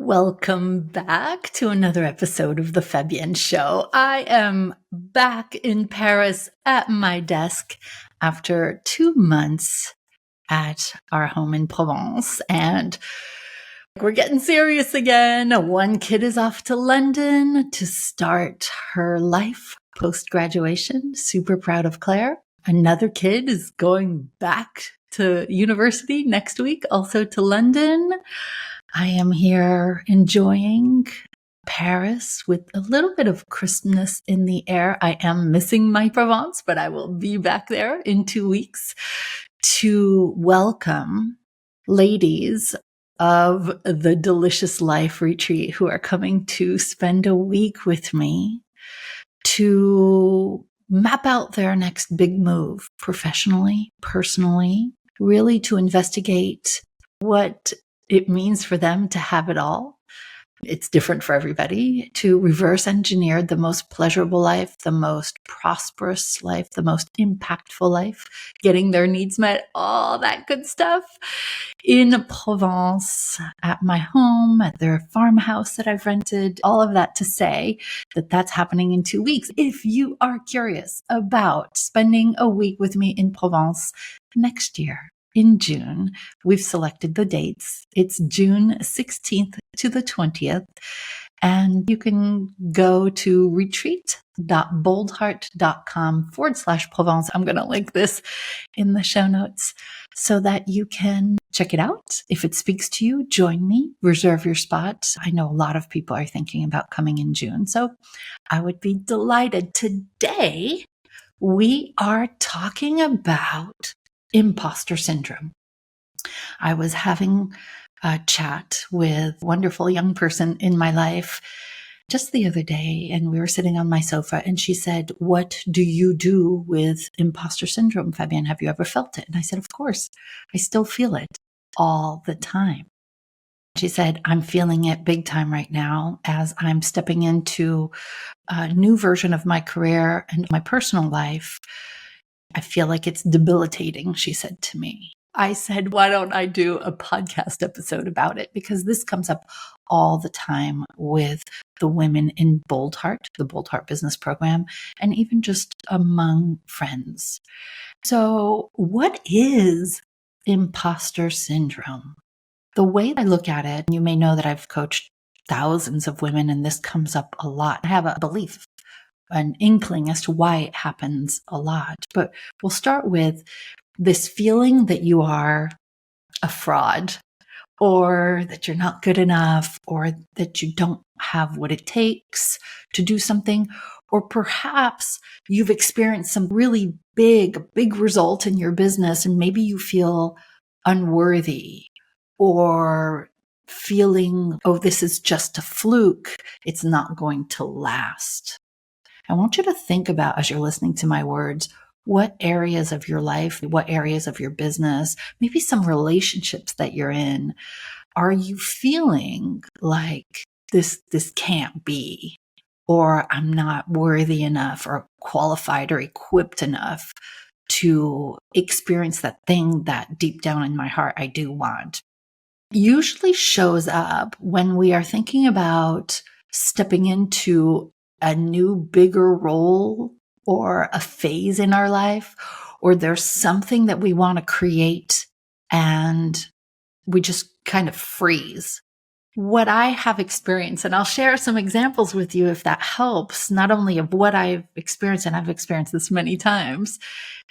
Welcome back to another episode of the Fabienne Show. I am back in Paris at my desk after 2 months at our home in Provence, and we're getting serious again. One kid is off to London to start her life post-graduation. Super proud of Claire. Another kid is going back to university next week, also to London. I am here enjoying Paris with a little bit of crispness in the air. I am missing my Provence, but I will be back there in 2 weeks to welcome ladies of the Delicious Life Retreat who are coming to spend a week with me to map out their next big move professionally, personally, really to investigate what it means for them to have it all. It's different for everybody, to reverse engineer the most pleasurable life, the most prosperous life, the most impactful life, getting their needs met, all that good stuff in Provence, at my home, at their farmhouse that I've rented, all of that to say that that's happening in 2 weeks. If you are curious about spending a week with me in Provence next year, in June, we've selected the dates. It's June 16th to the 20th. And you can go to retreat.boldheart.com/Provence. I'm going to link this in the show notes so that you can check it out. If it speaks to you, join me, reserve your spot. I know a lot of people are thinking about coming in June, so I would be delighted. Today, we are talking about imposter syndrome. I was having a chat with a wonderful young person in my life just the other day, and we were sitting on my sofa, and she said, "What do you do with imposter syndrome, Fabienne? Have you ever felt it?" And I said, "Of course. I still feel it all the time." She said, "I'm feeling it big time right now as I'm stepping into a new version of my career and my personal life. I feel like it's debilitating," she said to me. I said, "Why don't I do a podcast episode about it?" Because this comes up all the time with the women in Bold Heart, the Bold Heart Business Program, and even just among friends. So what is imposter syndrome? The way I look at it, you may know that I've coached thousands of women, and this comes up a lot. I have a belief, an inkling as to why it happens a lot. But we'll start with this feeling that you are a fraud, or that you're not good enough, or that you don't have what it takes to do something, or perhaps you've experienced some really big result in your business, and maybe you feel unworthy, or feeling, "Oh, this is just a fluke. It's not going to last." I want you to think about, as you're listening to my words, what areas of your life, what areas of your business, maybe some relationships that you're in, are you feeling like this can't be, or I'm not worthy enough or qualified or equipped enough to experience that thing that deep down in my heart I do want? Usually shows up when we are thinking about stepping into a new, bigger role or a phase in our life, or there's something that we want to create and we just kind of freeze. What I have experienced, and I'll share some examples with you if that helps, not only of what I've experienced, and I've experienced this many times,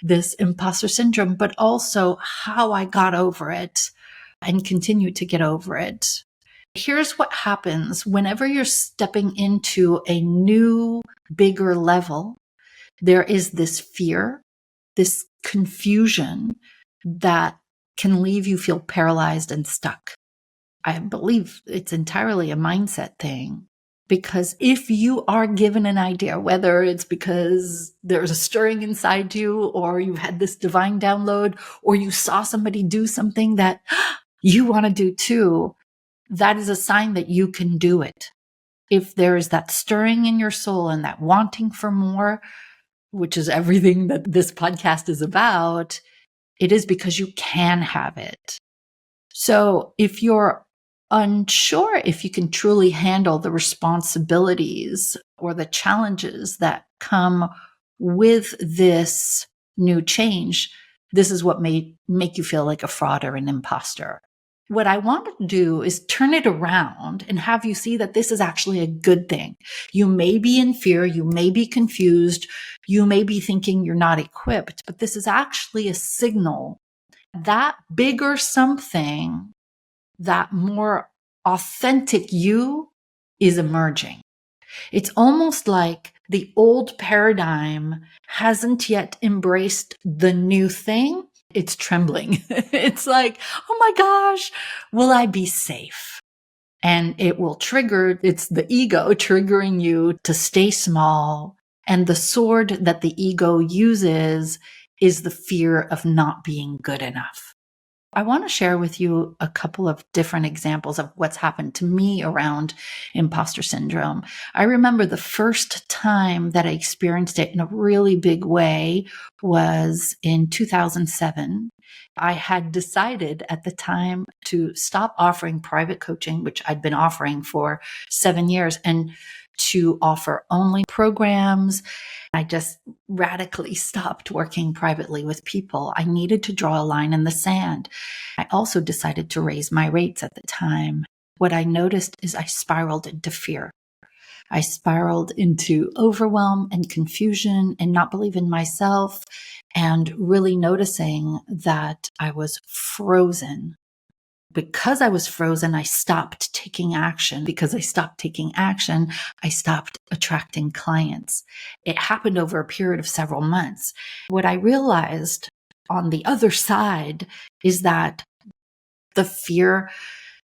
this imposter syndrome, but also how I got over it and continue to get over it. Here's what happens whenever you're stepping into a new, bigger level. There is this fear, this confusion that can leave you feel paralyzed and stuck. I believe it's entirely a mindset thing, because if you are given an idea, whether it's because there's a stirring inside you, or you've had this divine download, or you saw somebody do something that you want to do too, that is a sign that you can do it. If there is that stirring in your soul and that wanting for more, which is everything that this podcast is about, it is because you can have it. So if you're unsure if you can truly handle the responsibilities or the challenges that come with this new change, this is what may make you feel like a fraud or an imposter. What I want to do is turn it around and have you see that this is actually a good thing. You may be in fear, you may be confused, you may be thinking you're not equipped, but this is actually a signal that bigger something, that more authentic you is emerging. It's almost like the old paradigm hasn't yet embraced the new thing. It's trembling. It's like, oh my gosh, will I be safe? And it will trigger, it's the ego triggering you to stay small. And the sword that the ego uses is the fear of not being good enough. I want to share with you a couple of different examples of what's happened to me around imposter syndrome. I remember the first time that I experienced it in a really big way was in 2007. I had decided at the time to stop offering private coaching, which I'd been offering for 7 years, and to offer only programs. I just radically stopped working privately with people. I needed to draw a line in the sand. I also decided to raise my rates at the time. What I noticed is I spiraled into fear. I spiraled into overwhelm and confusion and not believe in myself, and really noticing that I was frozen. Because I was frozen, I stopped taking action. Because I stopped taking action, I stopped attracting clients. It happened over a period of several months. What I realized on the other side is that the fear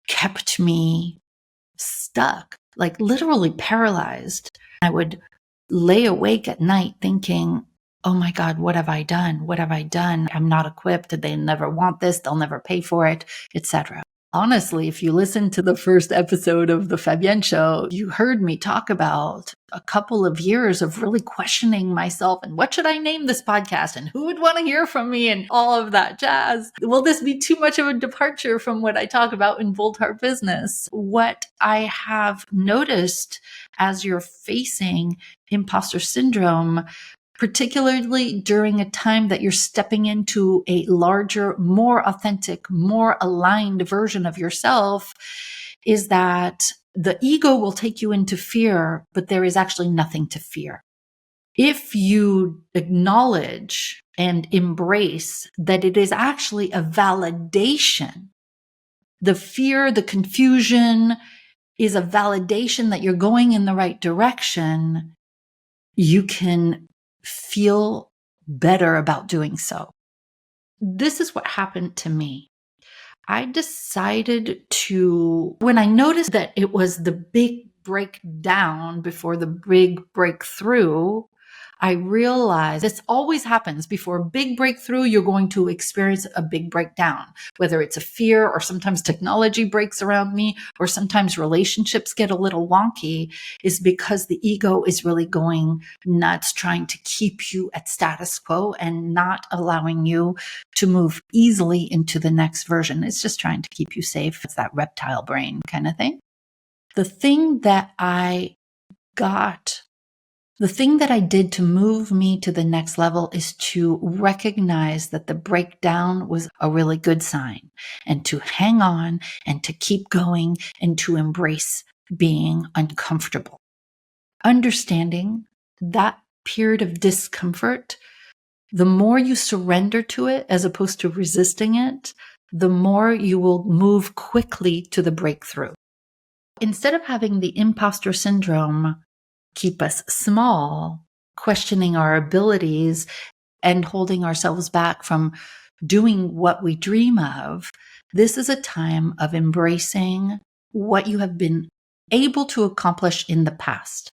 kept me stuck, like literally paralyzed. I would lay awake at night thinking, oh my God, what have I done? What have I done? I'm not equipped. They never want this. They'll never pay for it, etc. Honestly, if you listen to the first episode of the Fabienne show, you heard me talk about a couple of years of really questioning myself and what should I name this podcast and who would want to hear from me and all of that jazz. Will this be too much of a departure from what I talk about in Bold Heart Business? What I have noticed as you're facing imposter syndrome, particularly during a time that you're stepping into a larger, more authentic, more aligned version of yourself, is that the ego will take you into fear, but there is actually nothing to fear. If you acknowledge and embrace that it is actually a validation, the fear, the confusion is a validation that you're going in the right direction, you can feel better about doing so. This is what happened to me. I decided to, when I noticed that it was the big breakdown before the big breakthrough, I realized this always happens before a big breakthrough. You're going to experience a big breakdown, whether it's a fear or sometimes technology breaks around me or sometimes relationships get a little wonky, is because the ego is really going nuts trying to keep you at status quo and not allowing you to move easily into the next version. It's just trying to keep you safe. It's that reptile brain kind of thing. The thing that I did to move me to the next level is to recognize that the breakdown was a really good sign, and to hang on and to keep going and to embrace being uncomfortable. Understanding that period of discomfort, the more you surrender to it as opposed to resisting it, the more you will move quickly to the breakthrough. Instead of having the imposter syndrome keep us small, questioning our abilities and holding ourselves back from doing what we dream of, this is a time of embracing what you have been able to accomplish in the past.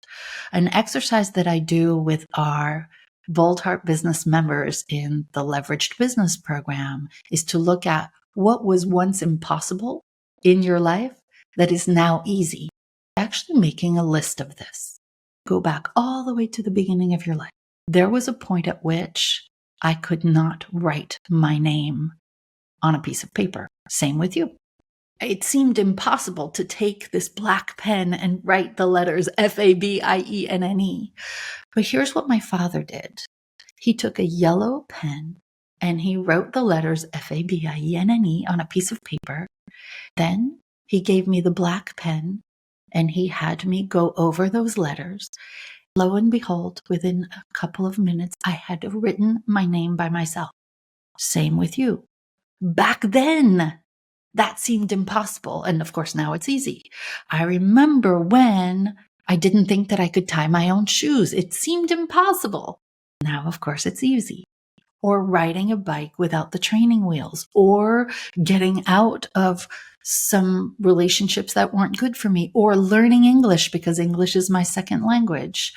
An exercise that I do with our Bold Heart Business members in the Leveraged Business program is to look at what was once impossible in your life that is now easy. Actually making a list of this. Go back all the way to the beginning of your life. There was a point at which I could not write my name on a piece of paper. Same with you. It seemed impossible to take this black pen and write the letters Fabienne. But here's what my father did. He took a yellow pen and he wrote the letters Fabienne on a piece of paper. Then he gave me the black pen and he had me go over those letters. Lo and behold, within a couple of minutes, I had written my name by myself. Same with you. Back then, that seemed impossible. And of course, now it's easy. I remember when I didn't think that I could tie my own shoes. It seemed impossible. Now, of course, it's easy. Or riding a bike without the training wheels, or getting out of some relationships that weren't good for me, or learning English because English is my second language,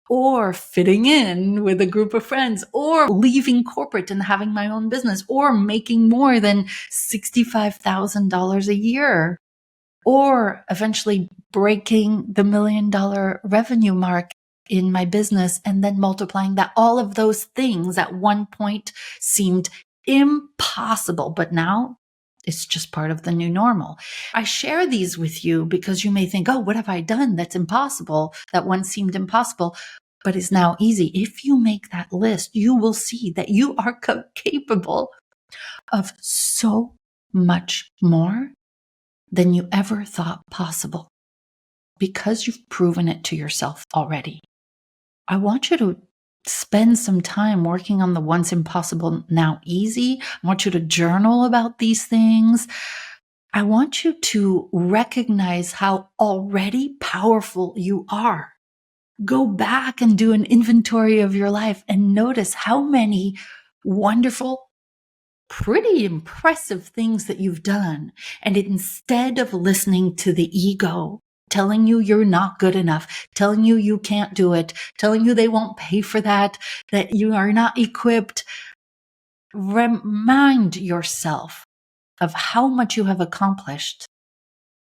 or fitting in with a group of friends, or leaving corporate and having my own business, or making more than $65,000 a year, or eventually breaking the $1 million revenue mark in my business and then multiplying that. All of those things at one point seemed impossible, but now it's just part of the new normal. I share these with you because you may think, oh, what have I done that's impossible? That once seemed impossible, but is now easy. If you make that list, you will see that you are capable of so much more than you ever thought possible because you've proven it to yourself already. I want you to spend some time working on the once impossible, now easy. I want you to journal about these things. I want you to recognize how already powerful you are. Go back and do an inventory of your life and notice how many wonderful, pretty impressive things that you've done. And instead of listening to the ego, telling you you're not good enough, telling you you can't do it, telling you they won't pay for that you are not equipped, remind yourself of how much you have accomplished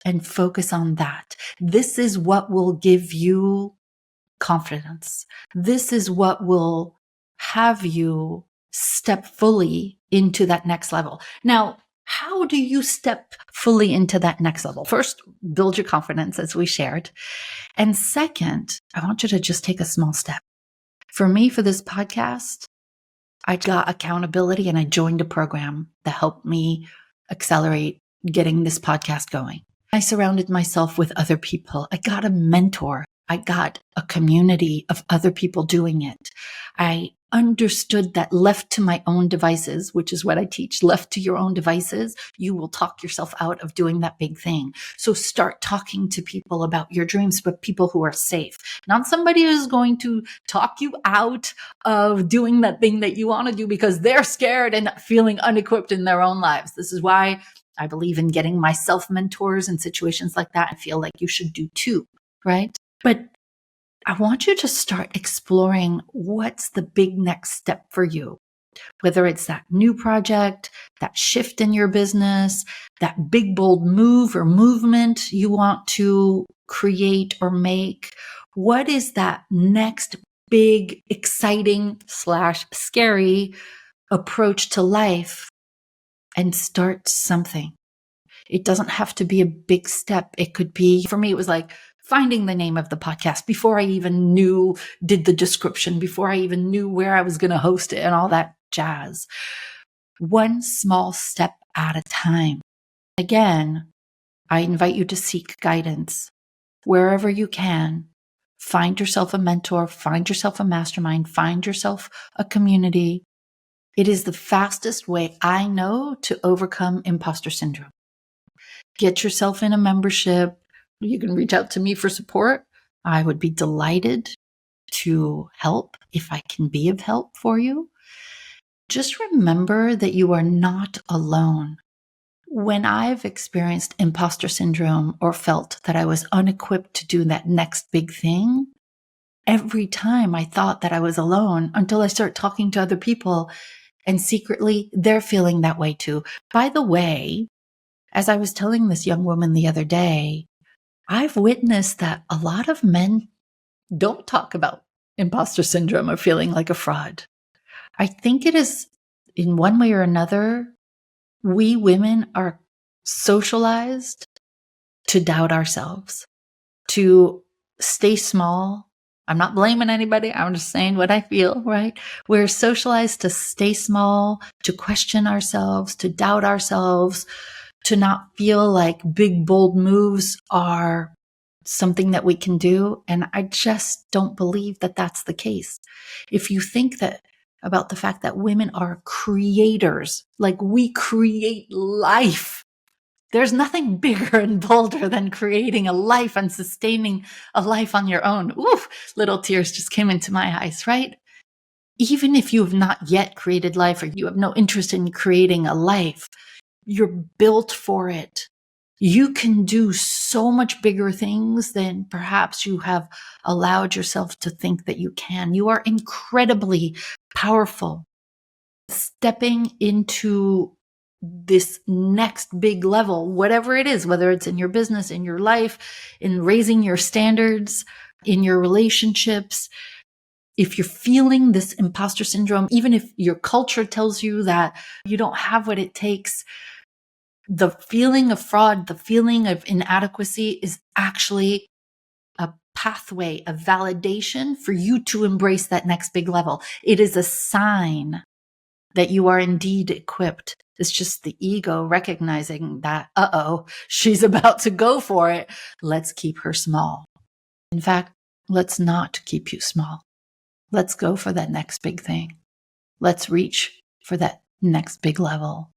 and focus on that. This is what will give you confidence. This is what will have you step fully into that next level. Now, how do you step fully into that next level? First, build your confidence, as we shared. And second, I want you to just take a small step. For me, for this podcast, I got accountability and I joined a program that helped me accelerate getting this podcast going. I surrounded myself with other people. I got a mentor. I got a community of other people doing it. I understood that left to my own devices, which is what I teach, left to your own devices, you will talk yourself out of doing that big thing. So start talking to people about your dreams, but people who are safe, not somebody who's going to talk you out of doing that thing that you want to do because they're scared and feeling unequipped in their own lives. This is why I believe in getting myself mentors in situations like that. I feel like you should do too, right? But I want you to start exploring what's the big next step for you, whether it's that new project, that shift in your business, that big, bold move or movement you want to create or make. What is that next big, exciting / scary approach to life? And start something. It doesn't have to be a big step. It could be, for me, it was like finding the name of the podcast before I even did the description, before I even knew where I was going to host it and all that jazz. One small step at a time. Again, I invite you to seek guidance wherever you can. Find yourself a mentor, find yourself a mastermind, find yourself a community. It is the fastest way I know to overcome imposter syndrome. Get yourself in a membership. You can reach out to me for support. I would be delighted to help if I can be of help for you. Just remember that you are not alone. When I've experienced imposter syndrome or felt that I was unequipped to do that next big thing, every time I thought that I was alone until I start talking to other people and secretly they're feeling that way too. By the way, as I was telling this young woman the other day, I've witnessed that a lot of men don't talk about imposter syndrome or feeling like a fraud. I think it is, in one way or another, we women are socialized to doubt ourselves, to stay small. I'm not blaming anybody. I'm just saying what I feel, right? We're socialized to stay small, to question ourselves, to doubt ourselves, to not feel like big, bold moves are something that we can do. And I just don't believe that that's the case. If you think that about the fact that women are creators, like we create life. There's nothing bigger and bolder than creating a life and sustaining a life on your own. Ooh, little tears just came into my eyes, right? Even if you have not yet created life or you have no interest in creating a life, you're built for it. You can do so much bigger things than perhaps you have allowed yourself to think that you can. You are incredibly powerful. Stepping into this next big level, whatever it is, whether it's in your business, in your life, in raising your standards, in your relationships. If you're feeling this imposter syndrome, even if your culture tells you that you don't have what it takes, the feeling of fraud, the feeling of inadequacy is actually a pathway, a validation for you to embrace that next big level. It is a sign that you are indeed equipped. It's just the ego recognizing that, she's about to go for it. Let's keep her small. In fact, let's not keep you small. Let's go for that next big thing. Let's reach for that next big level.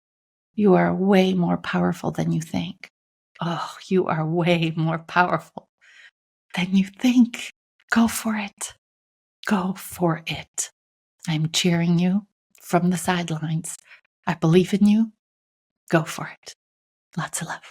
You are way more powerful than you think. Oh, you are way more powerful than you think. Go for it. Go for it. I'm cheering you from the sidelines. I believe in you. Go for it. Lots of love.